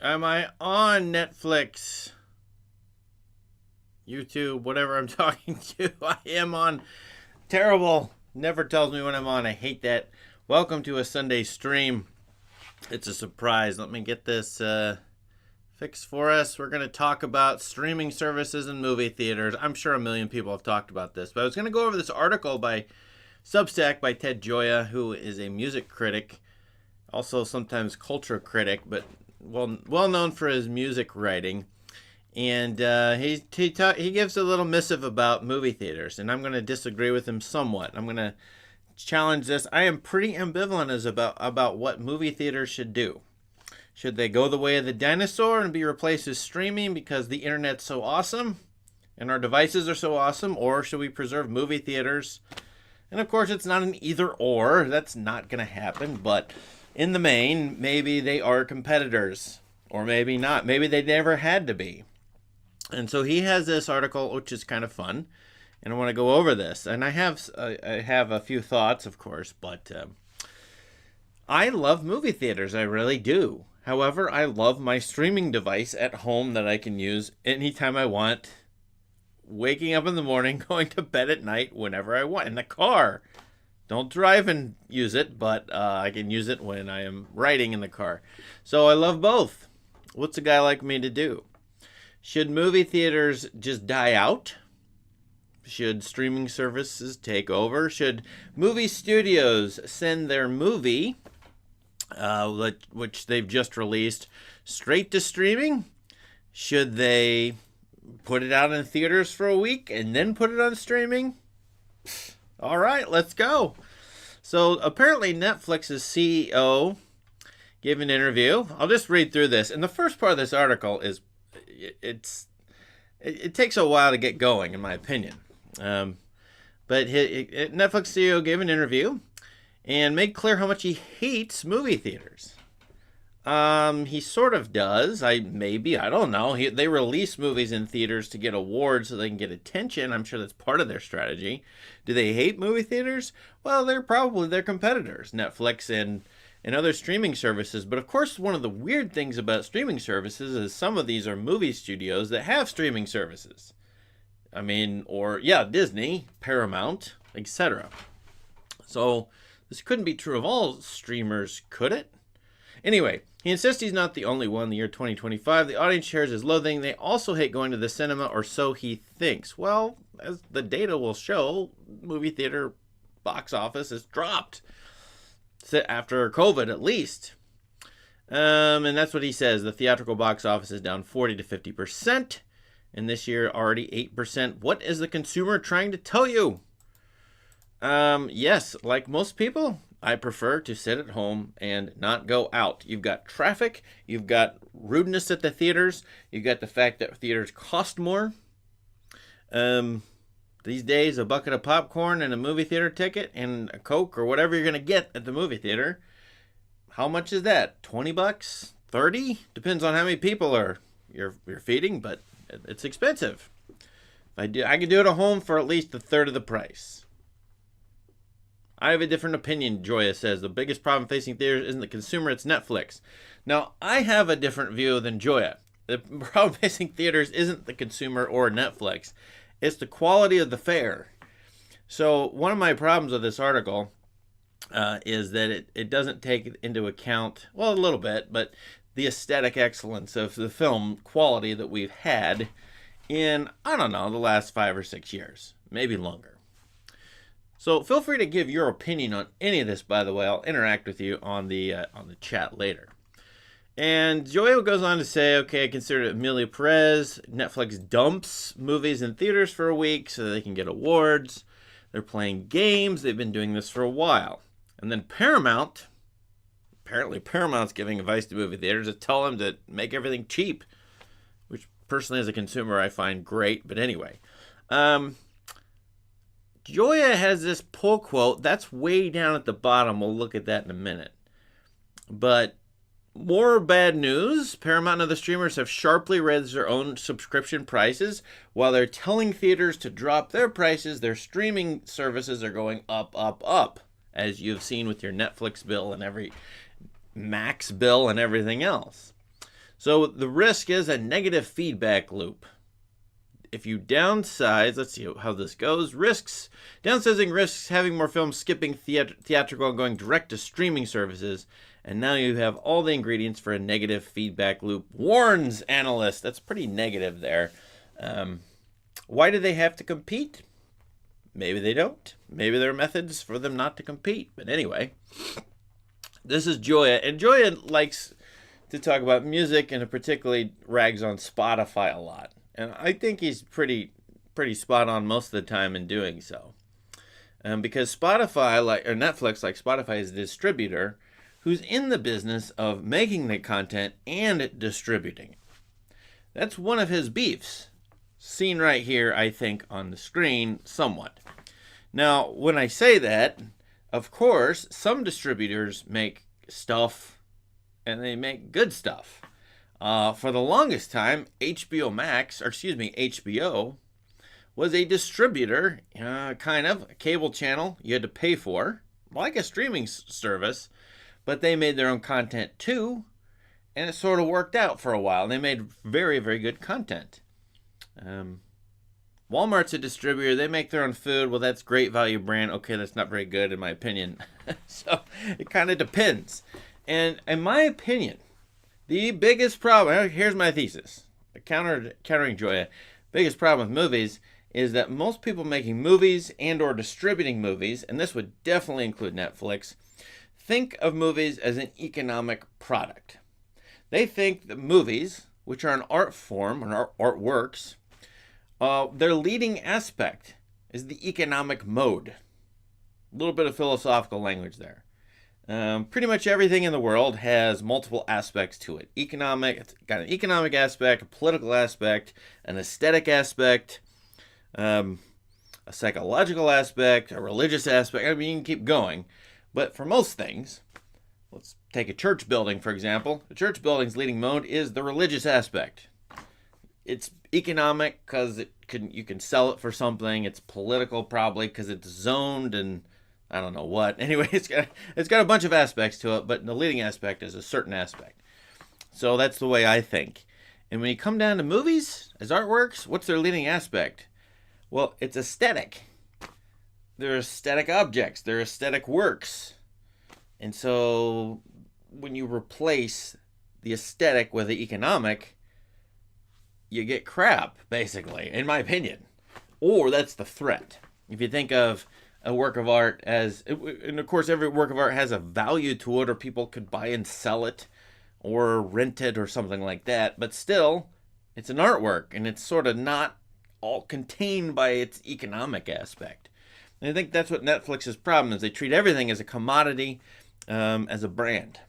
Am I on Netflix, YouTube, whatever I'm talking to? I am on. Terrible. Never tells me when I'm on. I hate that. Welcome to a Sunday stream. It's a surprise. Let me get this fixed for us. We're going to talk about streaming services and movie theaters. I'm sure a million people have talked about this, but I was going to go over this article by Substack by Ted Gioia, who is a music critic, also sometimes culture critic, but well known for his music writing. And he gives a little missive about movie theaters, and I'm going to disagree with him somewhat. I'm going to challenge this. I am pretty ambivalent as about what movie theaters should do. Should they go the way of the dinosaur and be replaced with streaming because the internet's so awesome and our devices are so awesome, or should we preserve movie theaters? And of course, it's not an either or. That's not going to happen, but in the main, maybe they are competitors, or maybe not. Maybe they never had to be. And so he has this article, which is kind of fun, and I want to go over this. And I have a few thoughts, of course, but I love movie theaters. I really do. However, I love my streaming device at home that I can use anytime I want, waking up in the morning, going to bed at night, whenever I want, in the car. Don't drive and use it, but I can use it when I am riding in the car. So I love both. What's a guy like me to do? Should movie theaters just die out? Should streaming services take over? Should movie studios send their movie, which they've just released, straight to streaming? Should they put it out in theaters for a week and then put it on streaming? All right, let's go. So apparently Netflix's CEO gave an interview. I'll just read through this. And the first part of this article is it takes a while to get going, in my opinion. But Netflix CEO gave an interview and made clear how much he hates movie theaters. He sort of does. I don't know. They release movies in theaters to get awards so they can get attention. I'm sure that's part of their strategy. Do they hate movie theaters? Well, they're probably their competitors, Netflix and other streaming services. But of course, one of the weird things about streaming services is some of these are movie studios that have streaming services. Disney, Paramount, etc. So this couldn't be true of all streamers, could it? Anyway, he insists he's not the only one. In the year 2025, the audience shares his loathing. They also hate going to the cinema, or so he thinks. Well, as the data will show, movie theater box office has dropped after COVID, at least. And that's what he says. The theatrical box office is down 40 to 50%. And this year, already 8%. What is the consumer trying to tell you? Yes, like most people, I prefer to sit at home and not go out. You've got traffic. You've got rudeness at the theaters. You've got the fact that theaters cost more. These days, a bucket of popcorn and a movie theater ticket and a Coke or whatever you're going to get at the movie theater. How much is that? $20? $30? Depends on how many people you're feeding, but it's expensive. I can do it at home for at least a third of the price. I have a different opinion, Gioia says. The biggest problem facing theaters isn't the consumer, it's Netflix. Now, I have a different view than Gioia. The problem facing theaters isn't the consumer or Netflix. It's the quality of the fare. So one of my problems with this article is that it doesn't take into account, well, a little bit, but the aesthetic excellence of the film quality that we've had in, I don't know, the last 5 or 6 years, maybe longer. So feel free to give your opinion on any of this, by the way. I'll interact with you on the chat later. And Gioia goes on to say, okay, I consider Emilia Perez. Netflix dumps movies in theaters for a week so they can get awards. They're playing games. They've been doing this for a while. And then Paramount, apparently Paramount's giving advice to movie theaters to tell them to make everything cheap, which personally as a consumer I find great. But anyway, Gioia has this pull quote. That's way down at the bottom. We'll look at that in a minute. But more bad news. Paramount and other streamers have sharply raised their own subscription prices. While they're telling theaters to drop their prices, their streaming services are going up, up, up, as you've seen with your Netflix bill and every Max bill and everything else. So the risk is a negative feedback loop. If you downsize, let's see how this goes. Downsizing risks having more films skipping theatrical and going direct to streaming services. And now you have all the ingredients for a negative feedback loop. Warns analyst. That's pretty negative there. Why do they have to compete? Maybe they don't. Maybe there are methods for them not to compete. But anyway, this is Gioia. And Gioia likes to talk about music, and particularly rags on Spotify a lot. And I think he's pretty spot on most of the time in doing so. Because Spotify, or Netflix, like Spotify, is a distributor who's in the business of making the content and distributing it. That's one of his beefs, seen right here, I think, on the screen somewhat. Now, when I say that, of course, some distributors make stuff, and they make good stuff. For the longest time, HBO was a distributor, kind of, a cable channel you had to pay for, like a streaming service, but they made their own content too, and it sort of worked out for a while. They made very, very good content. Walmart's a distributor. They make their own food. Well, that's great value brand. Okay, that's not very good in my opinion. So it kind of depends. And in my opinion, the biggest problem, here's my thesis, countering Gioia, biggest problem with movies is that most people making movies and or distributing movies, and this would definitely include Netflix, think of movies as an economic product. They think that movies, which are an art form, or artworks, their leading aspect is the economic mode. A little bit of philosophical language there. Pretty much everything in the world has multiple aspects to it. It's got an economic aspect, a political aspect, an aesthetic aspect, a psychological aspect, a religious aspect. I mean, you can keep going. But for most things, let's take a church building, for example. The church building's leading mode is the religious aspect. It's economic because you can sell it for something. It's political probably because it's zoned and I don't know what. Anyway, it's got a bunch of aspects to it, but the leading aspect is a certain aspect. So that's the way I think. And when you come down to movies as artworks, what's their leading aspect? Well, it's aesthetic. They're aesthetic objects. They're aesthetic works. And so when you replace the aesthetic with the economic, you get crap, basically, in my opinion. Or that's the threat. If you think of a work of art as, and of course every work of art has a value to it, or people could buy and sell it, or rent it, or something like that, but still, it's an artwork, and it's sort of not all contained by its economic aspect. And I think that's what Netflix's problem is. They treat everything as a commodity, as a brand.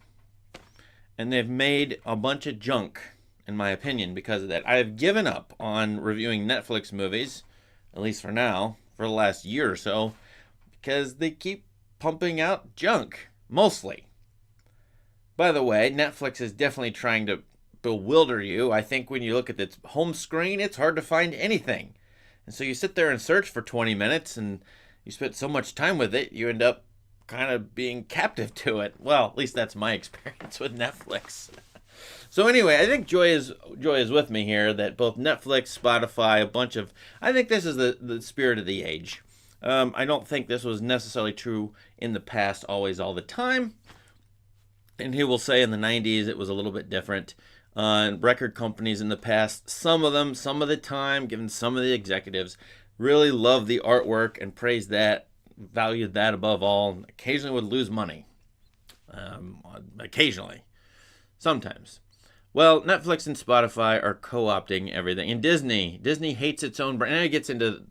And they've made a bunch of junk, in my opinion, because of that. I have given up on reviewing Netflix movies, at least for now, for the last year or so, because they keep pumping out junk, mostly. By the way, Netflix is definitely trying to bewilder you. I think when you look at its home screen, it's hard to find anything. And so you sit there and search for 20 minutes, and you spend so much time with it, you end up kind of being captive to it. Well, at least that's my experience with Netflix. So anyway, I think Joy is with me here, that both Netflix, Spotify, I think this is the spirit of the age. I don't think this was necessarily true in the past, always, all the time. And he will say in the 90s it was a little bit different. Record companies in the past, some of the time, given some of the executives, really loved the artwork and praised that, valued that above all, and occasionally would lose money. Occasionally. Sometimes. Well, Netflix and Spotify are co-opting everything. And Disney hates its own brand. And it gets into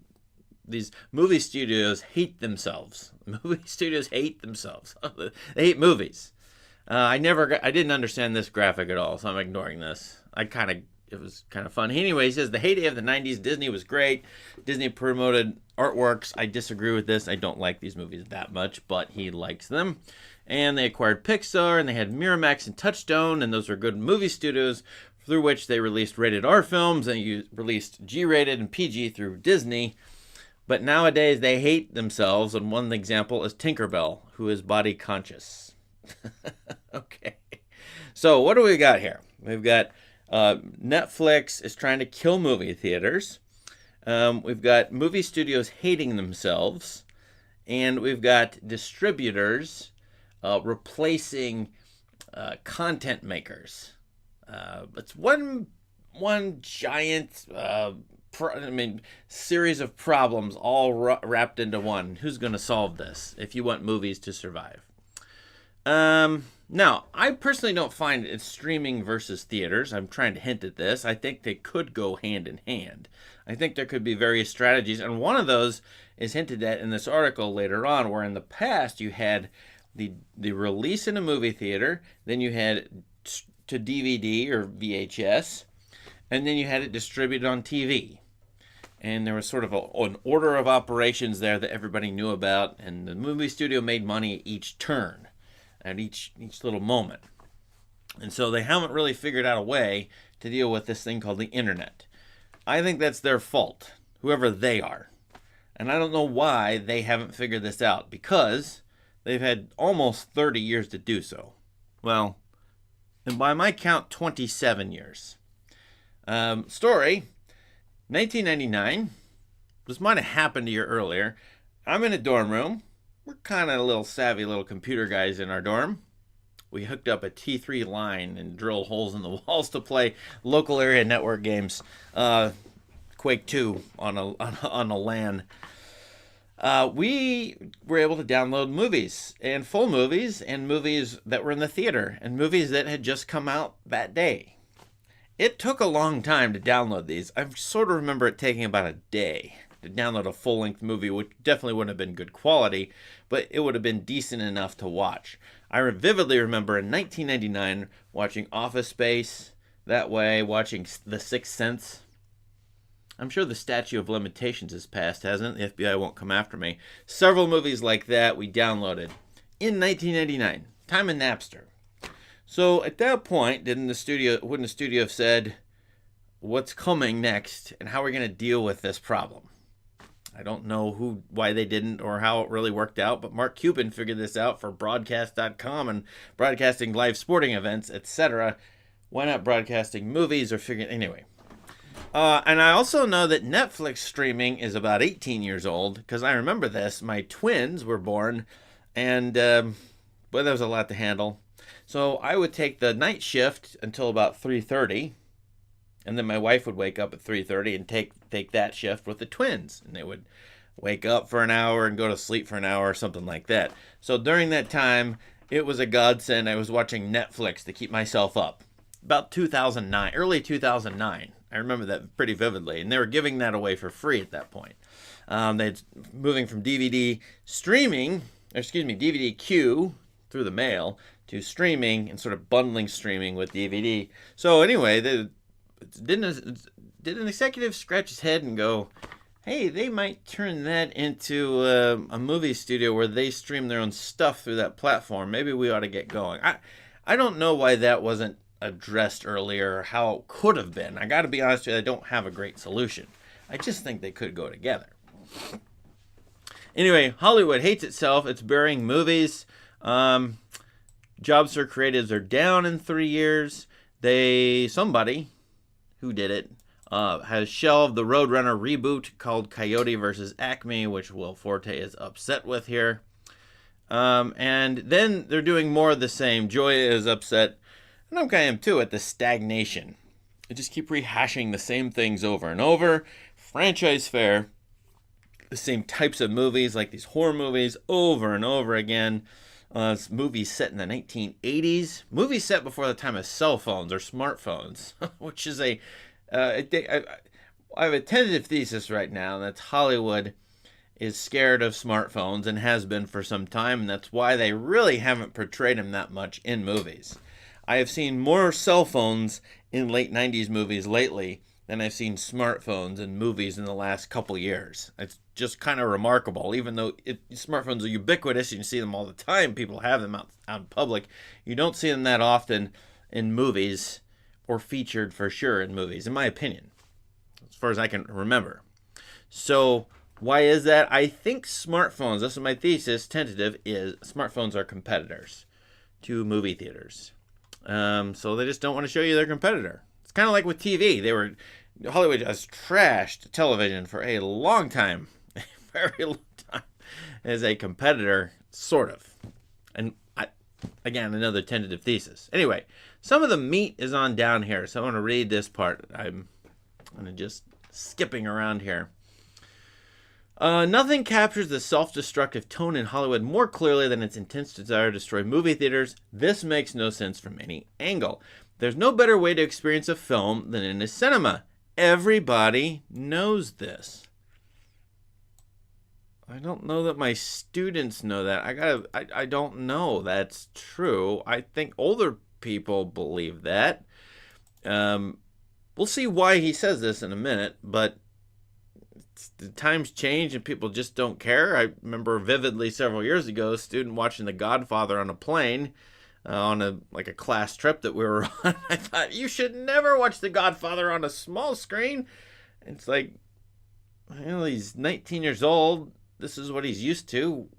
these movie studios hate themselves. Movie studios hate themselves. They hate movies. I didn't understand this graphic at all, so I'm ignoring this. It was kind of fun. Anyway, he says the heyday of the 90s, Disney was great. Disney promoted artworks. I disagree with this. I don't like these movies that much, but he likes them. And they acquired Pixar, and they had Miramax and Touchstone, and those were good movie studios through which they released rated R films, and you released G-rated and PG through Disney. But nowadays, they hate themselves, and one example is Tinkerbell, who is body conscious. Okay. So what do we got here? We've got Netflix is trying to kill movie theaters. We've got movie studios hating themselves. And we've got distributors replacing content makers. It's one giant series of problems all wrapped into one. Who's going to solve this if you want movies to survive? Now, I personally don't find it's streaming versus theaters. I'm trying to hint at this. I think they could go hand in hand. I think there could be various strategies, and one of those is hinted at in this article later on, where in the past you had the release in a movie theater, then you had to DVD or VHS, and then you had it distributed on TV. And there was sort of an order of operations there that everybody knew about, and the movie studio made money at each turn, at each little moment. And so they haven't really figured out a way to deal with this thing called the internet. I think that's their fault, whoever they are. And I don't know why they haven't figured this out, because they've had almost 30 years to do so. Well, and by my count, 27 years. Story, 1999. This might have happened a year earlier. I'm in a dorm room. We're kind of little savvy little computer guys in our dorm. We hooked up a T3 line and drilled holes in the walls to play local area network games. Quake 2 on a LAN. We were able to download movies, and full movies, and movies that were in the theater, and movies that had just come out that day. It took a long time to download these. I sort of remember it taking about a day to download a full-length movie, which definitely wouldn't have been good quality, but it would have been decent enough to watch. I vividly remember in 1999 watching Office Space that way, watching The Sixth Sense. I'm sure the statute of limitations has passed, hasn't it? The FBI won't come after me. Several movies like that we downloaded in 1999. Time in Napster. So at that point, wouldn't the studio have said, what's coming next and how are we going to deal with this problem? I don't know why they didn't or how it really worked out, but Mark Cuban figured this out for broadcast.com and broadcasting live sporting events, etc. Why not broadcasting movies or anyway. And I also know that Netflix streaming is about 18 years old, because I remember this. My twins were born, and there was a lot to handle. So I would take the night shift until about 3:30, and then my wife would wake up at 3:30 and take that shift with the twins, and they would wake up for an hour and go to sleep for an hour or something like that. So during that time, it was a godsend. I was watching Netflix to keep myself up. About 2009, early 2009. I remember that pretty vividly, and they were giving that away for free at that point. They're moving from DVD Q through the mail to streaming and sort of bundling streaming with DVD. So anyway, did an executive scratch his head and go, hey, they might turn that into a movie studio where they stream their own stuff through that platform. Maybe we ought to get going. I don't know why that wasn't addressed earlier or how it could have been. I got to be honest with you, I don't have a great solution. I just think they could go together. Anyway, Hollywood hates itself. It's burying movies. Jobs for creatives are down in 3 years. Somebody who did it has shelved the Roadrunner reboot called Coyote vs. Acme, which Will Forte is upset with here. And then they're doing more of the same. Gioia is upset, and I am too, at the stagnation. They just keep rehashing the same things over and over. Franchise fare, the same types of movies, like these horror movies, over and over again. Movies set in the 1980s. Movies set before the time of cell phones or smartphones, which is I have a tentative thesis right now, and that's Hollywood is scared of smartphones and has been for some time, and that's why they really haven't portrayed them that much in movies. I have seen more cell phones in late 90s movies lately than I've seen smartphones in movies in the last couple years. It's just kind of remarkable. Even though smartphones are ubiquitous and you see them all the time, people have them out in public, you don't see them that often in movies, or featured for sure in movies, in my opinion, as far as I can remember. So why is that? I think smartphones, this is my thesis, tentative, is smartphones are competitors to movie theaters. So they just don't want to show you their competitor. It's kind of like with TV. Hollywood has trashed television for a long time, a very long time, as a competitor, sort of. And again, another tentative thesis. Anyway, some of the meat is on down here, so I want to read this part. I'm just skipping around here. Nothing captures the self-destructive tone in Hollywood more clearly than its intense desire to destroy movie theaters. This makes no sense from any angle. There's no better way to experience a film than in a cinema. Everybody knows this. I don't know that my students know that. I don't know that's true. I think older people believe that. We'll see why he says this in a minute, but the times change and people just don't care. I remember vividly several years ago, a student watching The Godfather on a plane on a class trip that we were on. I thought, you should never watch The Godfather on a small screen. It's like, he's 19 years old. This is what he's used to.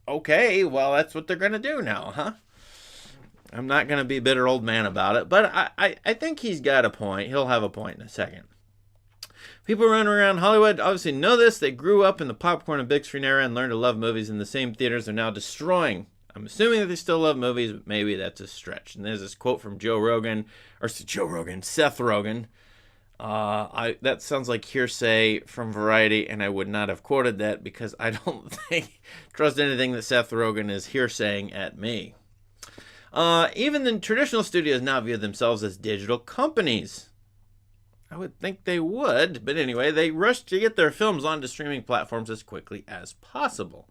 Okay, well, that's what they're going to do now, huh? I'm not going to be a bitter old man about it, but I think he's got a point. He'll have a point in a second. People running around Hollywood obviously know this. They grew up in the popcorn and big screen era and learned to love movies in the same theaters they're now destroying. I'm assuming that they still love movies, but maybe that's a stretch. And there's this quote from Seth Rogen. That sounds like hearsay from Variety, and I would not have quoted that because I don't trust anything that Seth Rogen is hearsaying at me. Even the traditional studios now view themselves as digital companies. I would think they would, but anyway, they rush to get their films onto streaming platforms as quickly as possible.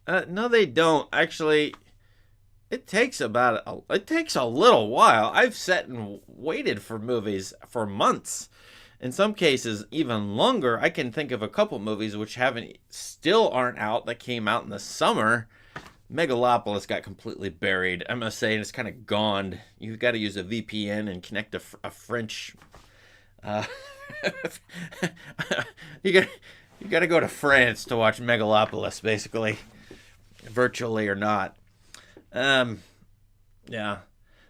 No, they don't. Actually, it takes a little while. I've sat and waited for movies for months. In some cases, even longer. I can think of a couple movies which still aren't out that came out in the summer. Megalopolis got completely buried, I must say, and it's kind of gone. You've got to use a VPN and connect a French. You got to go to France to watch Megalopolis, basically, virtually or not. Yeah.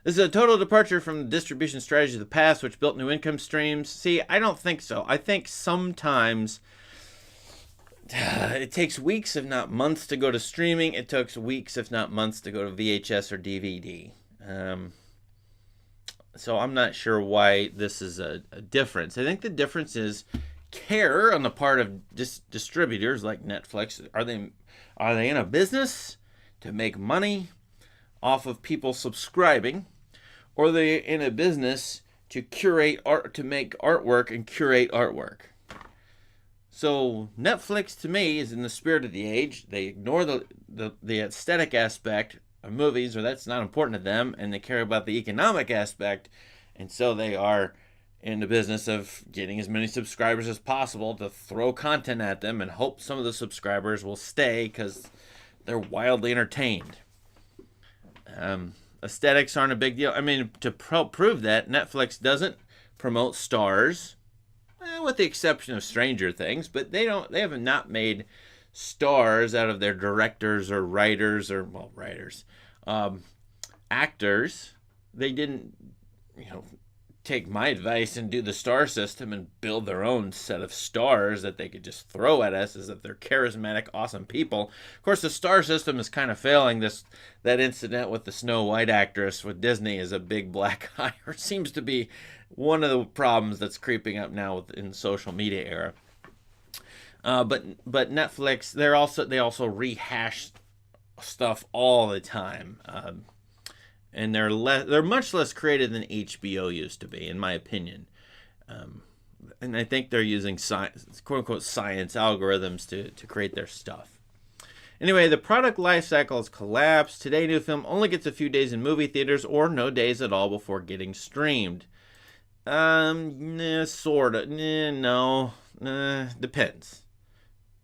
This is a total departure from the distribution strategy of the past, which built new income streams. See, I don't think so. I think sometimes it takes weeks, if not months, to go to streaming. It takes weeks, if not months, to go to VHS or DVD. So I'm not sure why this is a difference. I think the difference is care on the part of distributors like Netflix. Are they in a business to make money off of people subscribing, or are they in a business to curate art, to make artwork and curate artwork? So Netflix, to me, is in the spirit of the age. They ignore the aesthetic aspect of movies, or that's not important to them, and they care about the economic aspect, and so they are in the business of getting as many subscribers as possible to throw content at them and hope some of the subscribers will stay because they're wildly entertained. Aesthetics aren't a big deal. I mean, to prove that, Netflix doesn't promote stars, with the exception of Stranger Things, but they have not made stars out of their directors or writers or, well, writers, actors. They didn't, take my advice and do the star system and build their own set of stars that they could just throw at us as if they're charismatic, awesome people. Of course, the star system is kind of failing. That incident with the Snow White actress with Disney is a big black eye, or seems to be one of the problems that's creeping up now in the social media era. But Netflix, they also rehash stuff all the time, and they're much less creative than HBO used to be, in my opinion. And I think they're using quote unquote science algorithms to create their stuff. Anyway, the product life cycle has collapsed. Today, new film only gets a few days in movie theaters, or no days at all before getting streamed. Sorta. No. Depends.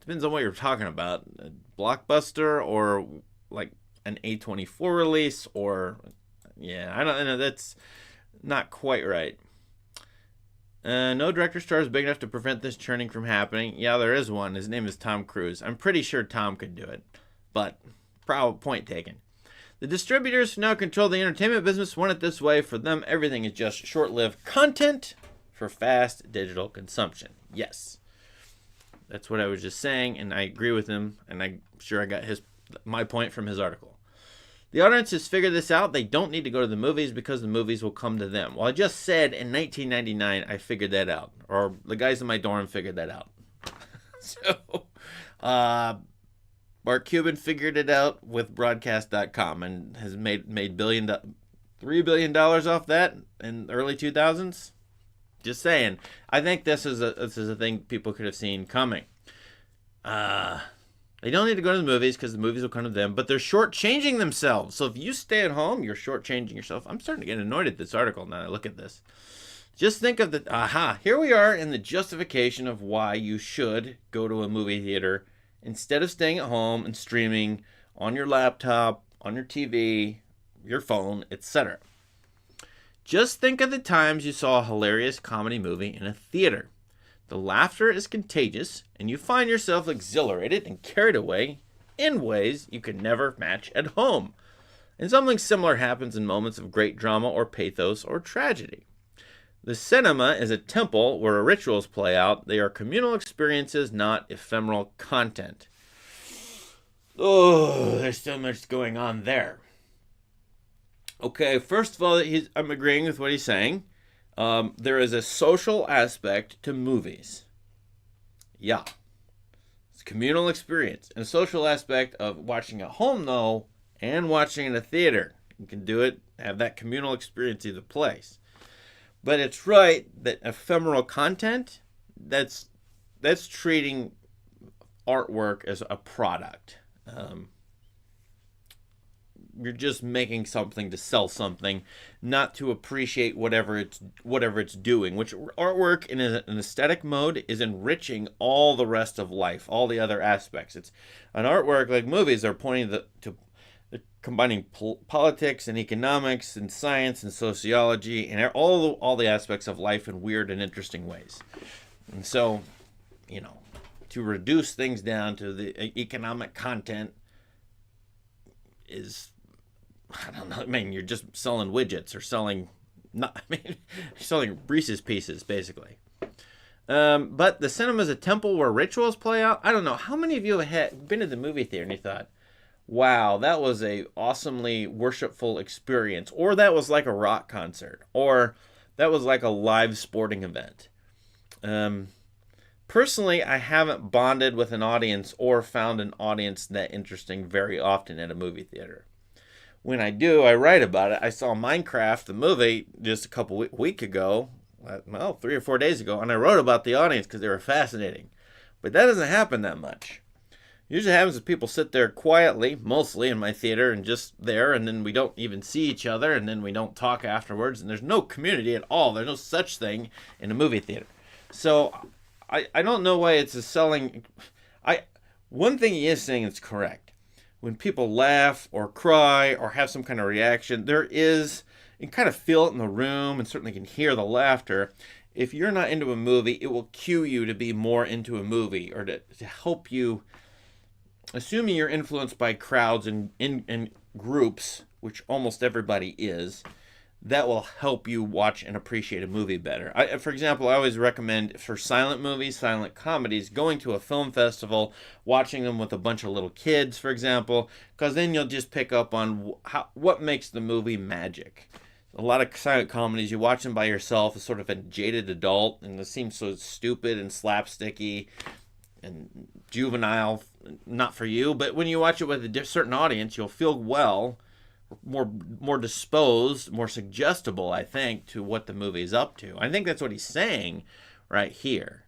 Depends on what you're talking about. A blockbuster or like an A24 release, or I don't know. That's not quite right. No director star is big enough to prevent this churning from happening. Yeah, there is one. His name is Tom Cruise. I'm pretty sure Tom could do it, but point taken. The distributors who now control the entertainment business want it this way. For them, everything is just short-lived content for fast digital consumption. Yes. That's what I was just saying, and I agree with him, and I'm sure I got my point from his article. The audience has figured this out. They don't need to go to the movies because the movies will come to them. Well, I just said in 1999 I figured that out, or the guys in my dorm figured that out. So, Mark Cuban figured it out with broadcast.com and has made $3 billion off that in the early 2000s. Just saying. I think this is a thing people could have seen coming. They don't need to go to the movies because the movies will come to them, but they're shortchanging themselves. So if you stay at home, you're shortchanging yourself. I'm starting to get annoyed at this article now I look at this. Just think of here we are in the justification of why you should go to a movie theater instead of staying at home and streaming on your laptop, on your TV, your phone, etc. Just think of the times you saw a hilarious comedy movie in a theater. The laughter is contagious, and you find yourself exhilarated and carried away in ways you can never match at home. And something similar happens in moments of great drama or pathos or tragedy. The cinema is a temple where rituals play out. They are communal experiences, not ephemeral content. Oh, there's so much going on there. Okay, first of all, I'm agreeing with what he's saying. There is a social aspect to movies. Yeah. It's a communal experience. And a social aspect of watching at home, though, and watching in a theater. You can do it, have that communal experience either place. But it's right that ephemeral content, that's treating artwork as a product. You're just making something to sell something, not to appreciate whatever it's doing. Which artwork in an aesthetic mode is enriching all the rest of life, all the other aspects. It's an artwork like movies are pointing to combining politics and economics and science and sociology and all the aspects of life in weird and interesting ways. And so, to reduce things down to the economic content is, I don't know. I mean, you're just selling widgets or selling Reese's Pieces, basically. But the cinema is a temple where rituals play out. I don't know. How many of you have been to the movie theater and you thought, wow, that was a awesomely worshipful experience, or that was like a rock concert, or that was like a live sporting event? Personally, I haven't bonded with an audience or found an audience that interesting very often at a movie theater. When I do, I write about it. I saw Minecraft, the movie, just a couple weeks ago, 3 or 4 days ago, and I wrote about the audience because they were fascinating. But that doesn't happen that much. Usually happens is people sit there quietly, mostly in my theater, and just there, and then we don't even see each other, and then we don't talk afterwards, and there's no community at all. There's no such thing in a movie theater. So I don't know why it's a selling. One thing he is saying is correct. When people laugh or cry or have some kind of reaction, you can kind of feel it in the room and certainly can hear the laughter. If you're not into a movie, it will cue you to be more into a movie or to help you, assuming you're influenced by crowds and in groups, which almost everybody is, that will help you watch and appreciate a movie better. For example, I always recommend for silent movies, silent comedies, going to a film festival, watching them with a bunch of little kids, for example, because then you'll just pick up on what makes the movie magic. A lot of silent comedies, you watch them by yourself as sort of a jaded adult, and it seems so stupid and slapsticky and juvenile, not for you. But when you watch it with a certain audience, you'll feel more disposed, more suggestible, I think, to what the movie's up to. I think that's what he's saying right here.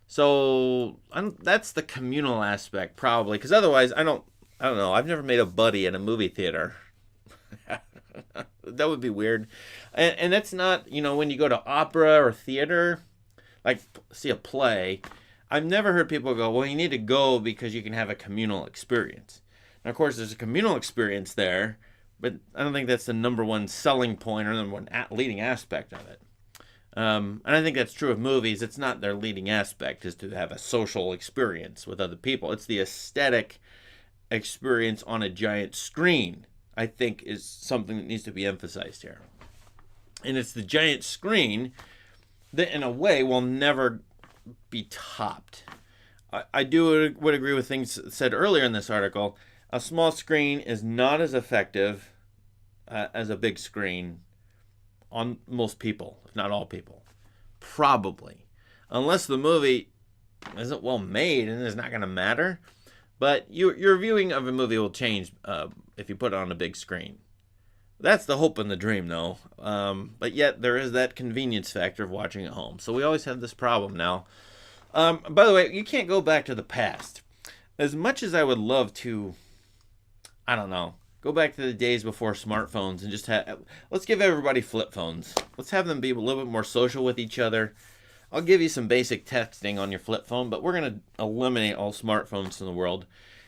So that's the communal aspect, probably, because otherwise, I don't know. I've never made a buddy at a movie theater. That would be weird. And that's not, when you go to opera or theater, like see a play, I've never heard people go, well, you need to go because you can have a communal experience. Now, of course, there's a communal experience there, but I don't think that's the number one selling point or number one leading aspect of it. And I think that's true of movies. It's not their leading aspect is to have a social experience with other people. It's the aesthetic experience on a giant screen. I think is something that needs to be emphasized here. And it's the giant screen that, in a way, will never be topped. I would agree with things said earlier in this article. A small screen is not as effective as a big screen on most people, if not all people. Probably. Unless the movie isn't well made and is not going to matter. But your viewing of a movie will change if you put it on a big screen. That's the hope and the dream, though. But yet there is that convenience factor of watching at home. So we always have this problem now. By the way, you can't go back to the past. As much as I would love to, I don't know, go back to the days before smartphones and just let's give everybody flip phones. Let's have them be a little bit more social with each other. I'll give you some basic texting on your flip phone, but we're going to eliminate all smartphones in the world.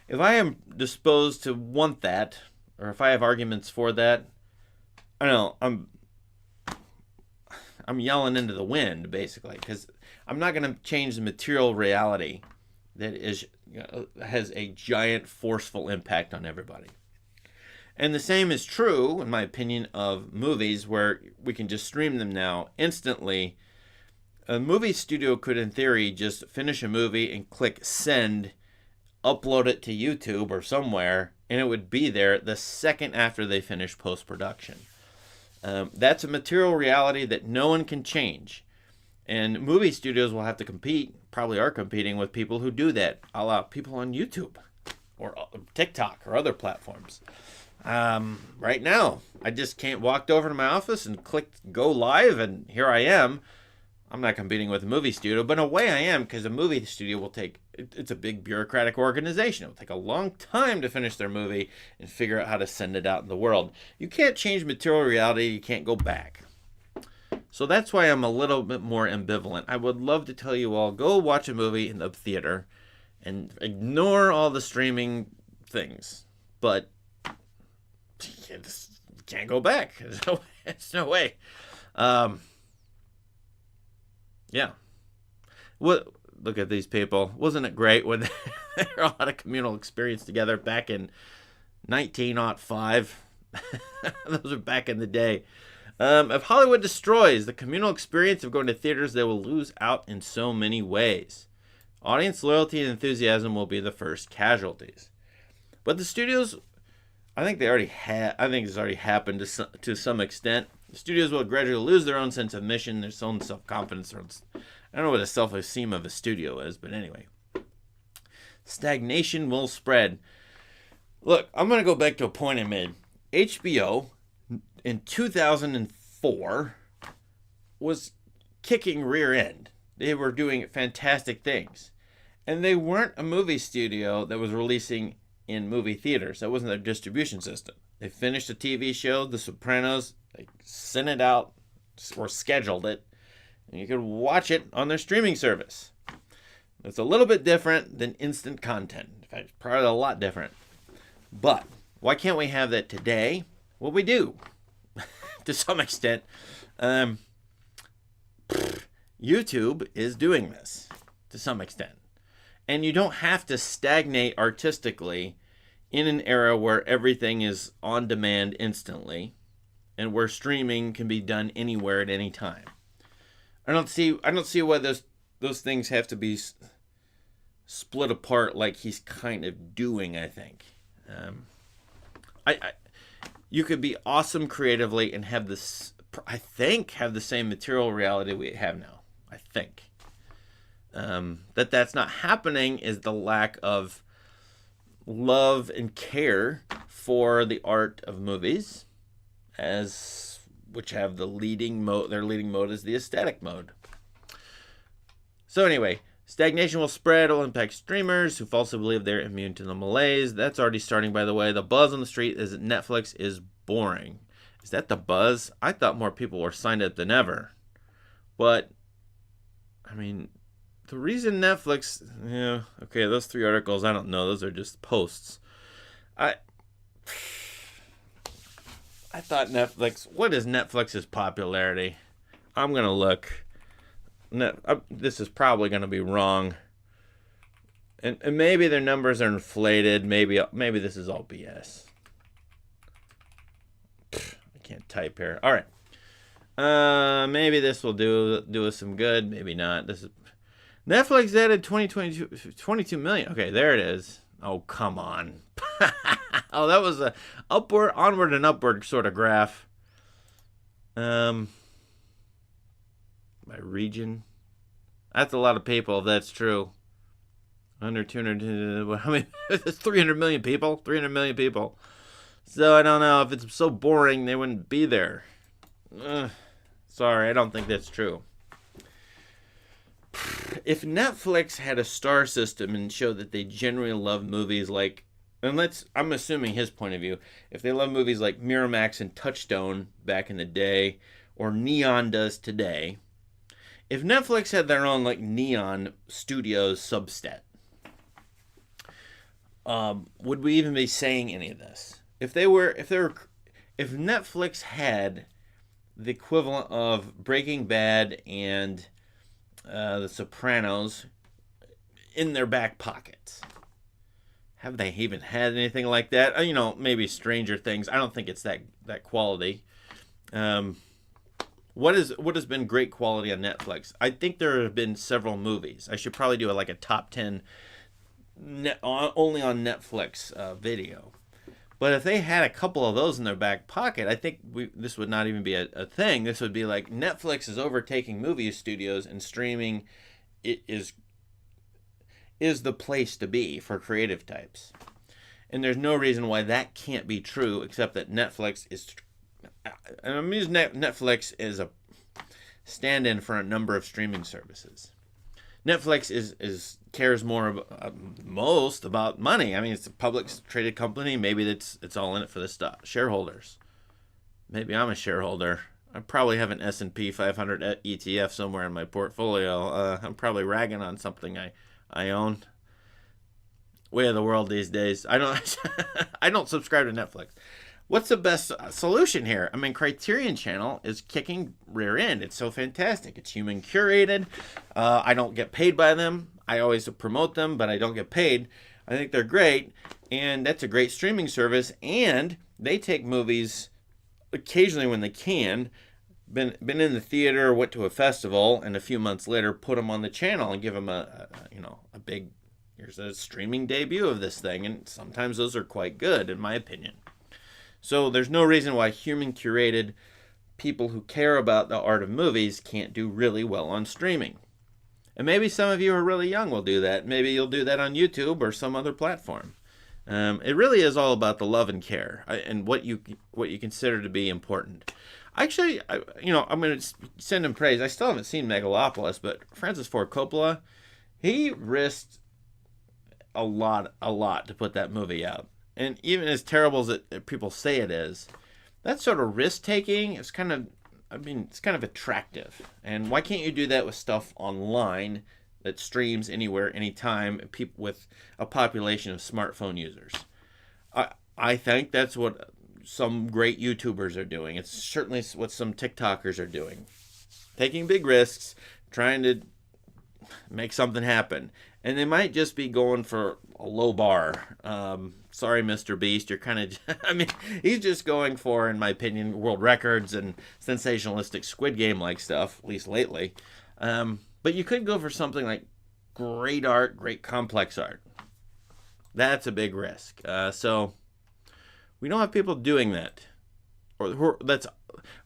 If I am disposed to want that, or if I have arguments for that, I don't know, I'm yelling into the wind, basically, because I'm not going to change the material reality that has a giant, forceful impact on everybody. And the same is true, in my opinion, of movies where we can just stream them now instantly. A movie studio could, in theory, just finish a movie and click send, upload it to YouTube or somewhere, and it would be there the second after they finish post-production. That's a material reality that no one can change. And movie studios will have to compete, probably are competing with people who do that, a la people on YouTube or TikTok or other platforms. Right now, I just can't walk over to my office and click go live, and here I am. I'm not competing with a movie studio, but in a way I am, because a movie studio it's a big bureaucratic organization. It will take a long time to finish their movie and figure out how to send it out in the world. You can't change material reality. You can't go back. So that's why I'm a little bit more ambivalent. I would love to tell you all, go watch a movie in the theater and ignore all the streaming things. But you just can't go back. There's no way. Yeah. Look at these people. Wasn't it great when they all had a communal experience together back in 1905? Those are back in the day. If Hollywood destroys the communal experience of going to theaters, they will lose out in so many ways. Audience loyalty and enthusiasm will be the first casualties. But the studios, I think it's already happened to some extent. The studios will gradually lose their own sense of mission, their own self-confidence. I don't know what a self-esteem of a studio is, but anyway. Stagnation will spread. Look, I'm going to go back to a point I made. HBO, in 2004, was kicking rear end. They were doing fantastic things. And they weren't a movie studio that was releasing in movie theaters. That wasn't their distribution system. They finished a TV show, The Sopranos. They sent it out or scheduled it, and you could watch it on their streaming service. It's a little bit different than instant content. In fact, it's probably a lot different. But why can't we have that today? Well, we do, to some extent. YouTube is doing this, to some extent. And you don't have to stagnate artistically in an era where everything is on demand instantly, and where streaming can be done anywhere at any time. I don't see why those things have to be split apart like he's kind of doing. I think, you could be awesome creatively and have this. I think have the same material reality we have now. I think that's not happening is the lack of love and care for the art of movies, which have the leading mode. Their leading mode is the aesthetic mode. So anyway, stagnation will spread. It will impact streamers who falsely believe they're immune to the malaise. That's already starting, by the way. The buzz on the street is that Netflix is boring. Is that the buzz? I thought more people were signed up than ever. But, I mean, the reason Netflix... Yeah, okay, those 3 articles, I don't know. Those are just posts. I thought Netflix... What is Netflix's popularity? I'm going to look. This is probably going to be wrong. And maybe their numbers are inflated. Maybe this is all BS. can't type here. All right. Maybe this will do us some good. Maybe not. This is Netflix added 22 million. Okay, there it is. Oh, come on. Oh, that was a onward and upward sort of graph. By region. That's a lot of people, if that's true. Under 200, how many? It's 300 million people. 300 million people. So I don't know. If it's so boring, they wouldn't be there. Sorry, I don't think that's true. If Netflix had a star system and showed that they generally love movies like, I'm assuming his point of view, if they love movies like Miramax and Touchstone back in the day, or Neon does today, if Netflix had their own like Neon Studios subset, would we even be saying any of this? If Netflix had the equivalent of Breaking Bad and The Sopranos in their back pockets, have they even had anything like that? Maybe Stranger Things. I don't think it's that quality. What has been great quality on Netflix? I think there have been several movies. I should probably do a top 10 only on Netflix video. But if they had a couple of those in their back pocket, I think this would not even be a thing. This would be like Netflix is overtaking movie studios, and streaming is the place to be for creative types. And there's no reason why that can't be true, except that Netflix is... I'm using Netflix as a stand-in for a number of streaming services. Netflix cares more most about money. I mean, it's a public traded company. Maybe it's all in it for the stock shareholders. Maybe I'm a shareholder. I probably have an S&P 500 ETF somewhere in my portfolio. I'm probably ragging on something I own. Way of the world these days. I don't subscribe to Netflix. What's the best solution here? I mean, Criterion Channel is kicking rear end. It's so fantastic. It's human curated. I don't get paid by them. I always promote them, but I don't get paid. I think they're great, and that's a great streaming service. And they take movies occasionally when they can. Been in the theater, went to a festival, and a few months later put them on the channel and give them a big, here's a streaming debut of this thing. And sometimes those are quite good, in my opinion. So there's no reason why human-curated people who care about the art of movies can't do really well on streaming. And maybe some of you who are really young will do that. Maybe you'll do that on YouTube or some other platform. It really is all about the love and care and what you consider to be important. Actually, I'm going to send him praise. I still haven't seen Megalopolis, but Francis Ford Coppola, he risked a lot to put that movie out. And even as terrible as people say it is, that sort of risk-taking is kind of attractive. And why can't you do that with stuff online that streams anywhere, anytime, people with a population of smartphone users? I think that's what some great YouTubers are doing. It's certainly what some TikTokers are doing. Taking big risks, trying to make something happen. And they might just be going for a low bar. Sorry, Mr. Beast, you're kind of... he's just going for, in my opinion, world records and sensationalistic Squid Game-like stuff, at least lately. But you could go for something like great art, great complex art. That's a big risk. So we don't have people doing that.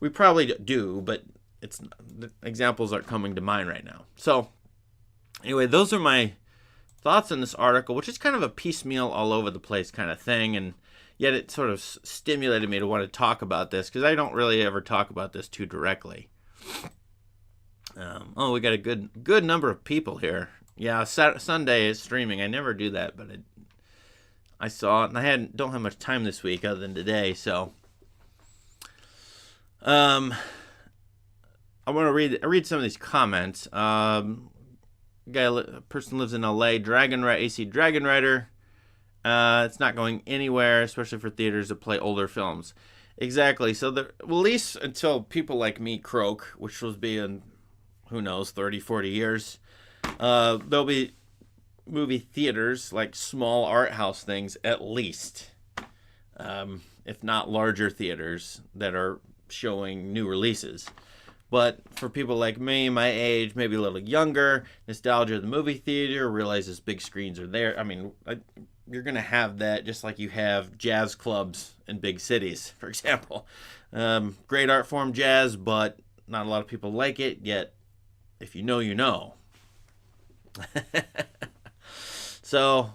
We probably do, but the examples aren't coming to mind right now. So anyway, those are my thoughts on this article, which is kind of a piecemeal, all over the place kind of thing, and yet it sort of stimulated me to want to talk about this, because I don't really ever talk about this too directly. We got a good number of people here. Yeah, Sunday is streaming. I never do that, but I saw it, and I don't have much time this week other than today, so I want to read some of these comments. A person lives in LA, AC Dragon Rider. It's not going anywhere, especially for theaters that play older films. Exactly. So at least until people like me croak, which will be in, who knows, 30, 40 years, there'll be movie theaters, like small art house things, at least. if not larger theaters that are showing new releases. But for people like me, my age, maybe a little younger, nostalgia of the movie theater, realizes big screens are there. I mean, you're going to have that just like you have jazz clubs in big cities, for example. Great art form, jazz, but not a lot of people like it, yet if you know, you know. So,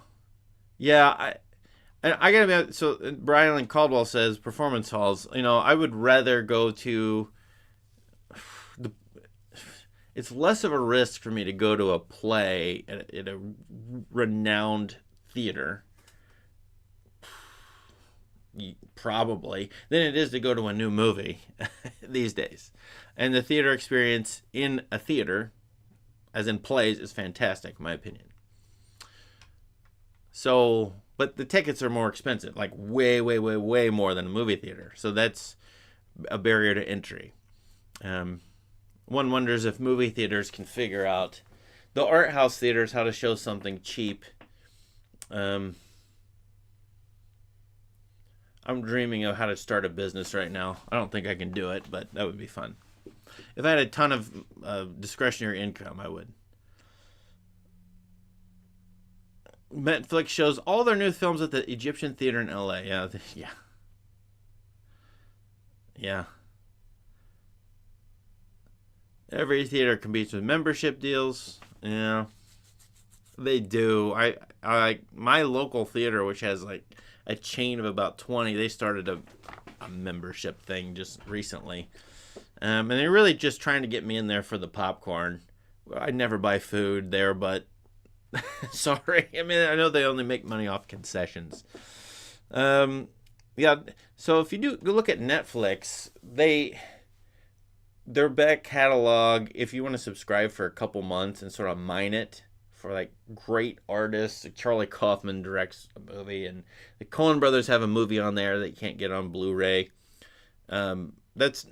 yeah, I gotta be, so Brian Caldwell says performance halls. I would rather go to it's less of a risk for me to go to a play at a renowned theater, probably, than it is to go to a new movie these days. And the theater experience in a theater, as in plays, is fantastic, in my opinion. So, but the tickets are more expensive, like way, way, way, way more than a movie theater. So that's a barrier to entry. One wonders if movie theaters can figure out, the art house theaters, how to show something cheap. I'm dreaming of how to start a business right now. I don't think I can do it, but that would be fun. If I had a ton of discretionary income, I would. Netflix shows all their new films at the Egyptian Theater in LA. Yeah. Every theater competes with membership deals. Yeah, they do. I like my local theater, which has like a chain of about 20. They started a membership thing just recently, and they're really just trying to get me in there for the popcorn. I never buy food there, but sorry. I mean, I know they only make money off concessions. Yeah. So if you do go look at Netflix, their back catalog, if you want to subscribe for a couple months and sort of mine it for like great artists, like Charlie Kaufman directs a movie, and the Coen brothers have a movie on there that you can't get on Blu-ray. That's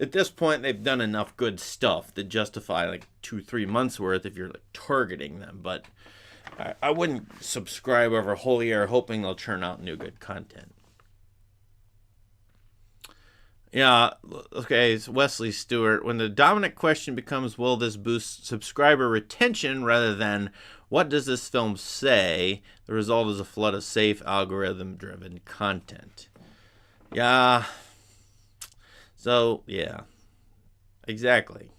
at this point they've done enough good stuff to justify like 2-3 months worth if you're like targeting them. But I wouldn't subscribe over a whole year hoping they'll churn out new good content. Yeah, okay, it's Wesley Stewart. When the dominant question becomes, will this boost subscriber retention rather than what does this film say, the result is a flood of safe, algorithm-driven content. Yeah. So, yeah. Exactly.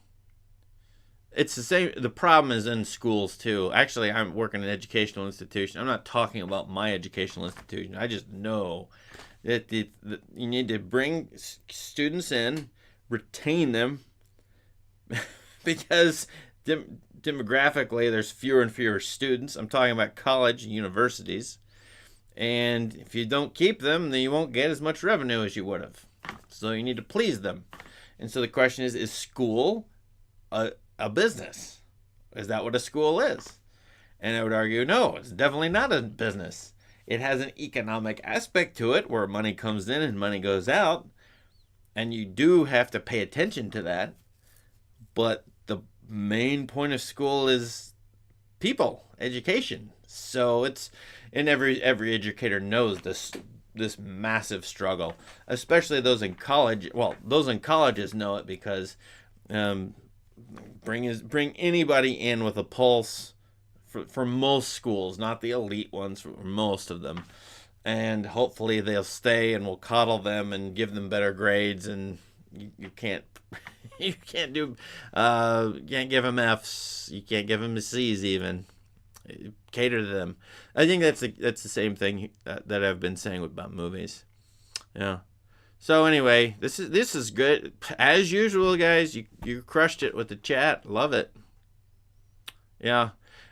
It's the same. The problem is in schools, too. Actually, I'm working in an educational institution. I'm not talking about my educational institution. I just know that you need to bring students in, retain them, because demographically there's fewer and fewer students. I'm talking about college and universities. And if you don't keep them, then you won't get as much revenue as you would have. So you need to please them. And so the question is school a business? Is that what a school is? And I would argue, no, it's definitely not a business. It has an economic aspect to it where money comes in and money goes out. And you do have to pay attention to that. But the main point of school is people, education. So it's, and every educator knows this massive struggle, especially those in college. Well, those in colleges know it because bring anybody in with a pulse for most schools, not the elite ones, for most of them. And hopefully they'll stay and we'll coddle them and give them better grades. And you can't you can't give them F's. You can't give them C's even. Cater to them. I think that's the same thing that I've been saying about movies. Yeah. So anyway, this is good as usual, guys. You crushed it with the chat. Love it. Yeah.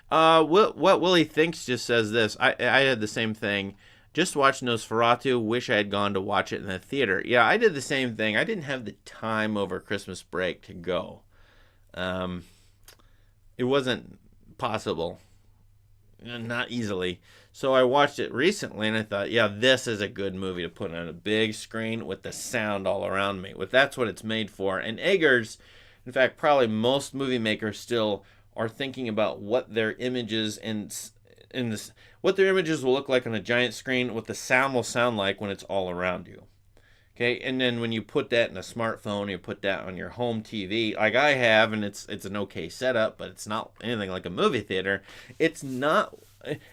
What Willie thinks just says this. I had the same thing. Just watched Nosferatu. Wish I had gone to watch it in the theater. Yeah, I did the same thing. I didn't have the time over Christmas break to go. It wasn't possible. Not easily. So I watched it recently and I thought, yeah, this is a good movie to put on a big screen with the sound all around me. That's what it's made for. And Eggers, in fact, probably most movie makers still are thinking about what their images and in this, what their images will look like on a giant screen, what the sound will sound like when it's all around you. Okay, and then when you put that in a smartphone, you put that on your home TV, like I have, and it's an okay setup, but it's not anything like a movie theater. It's not.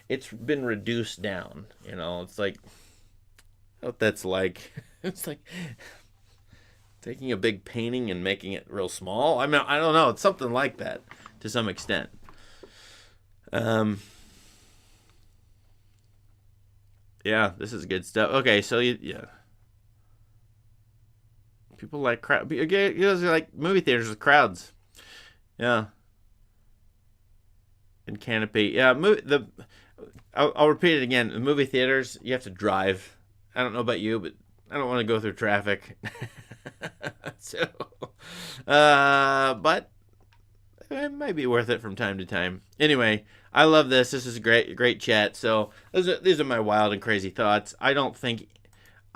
It's been reduced down. It's like what that's like. It's like taking a big painting and making it real small. I mean, I don't know. It's something like that to some extent. Yeah, this is good stuff. Okay, so yeah. People like crowd. You guys like movie theaters with crowds. Yeah. And canopy. Yeah. I'll repeat it again. The movie theaters, you have to drive. I don't know about you, but I don't want to go through traffic. So, but it might be worth it from time to time. Anyway, I love this. This is great chat. So these are my wild and crazy thoughts. I think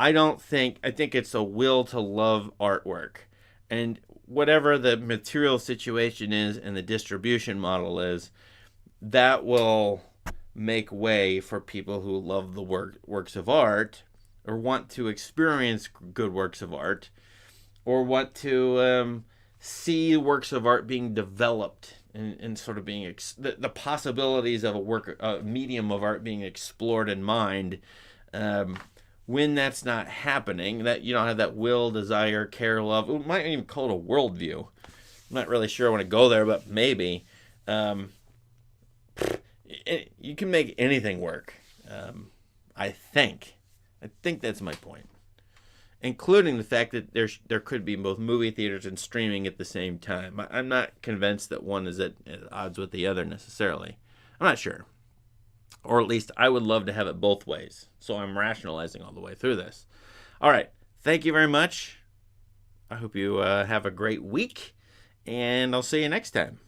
it's a will to love artwork, and whatever the material situation is and the distribution model is, that will make way for people who love the works of art, or want to experience good works of art, or want to see works of art being developed and sort of being the possibilities of a medium of art being explored and mined. When that's not happening, that you don't have that will, desire, care, love, we might even call it a worldview. I'm not really sure I want to go there, but maybe. You can make anything work. I think that's my point, including the fact that there could be both movie theaters and streaming at the same time. I'm not convinced that one is at odds with the other necessarily. I'm not sure. Or at least I would love to have it both ways. So I'm rationalizing all the way through this. All right. Thank you very much. I hope you have a great week, and I'll see you next time.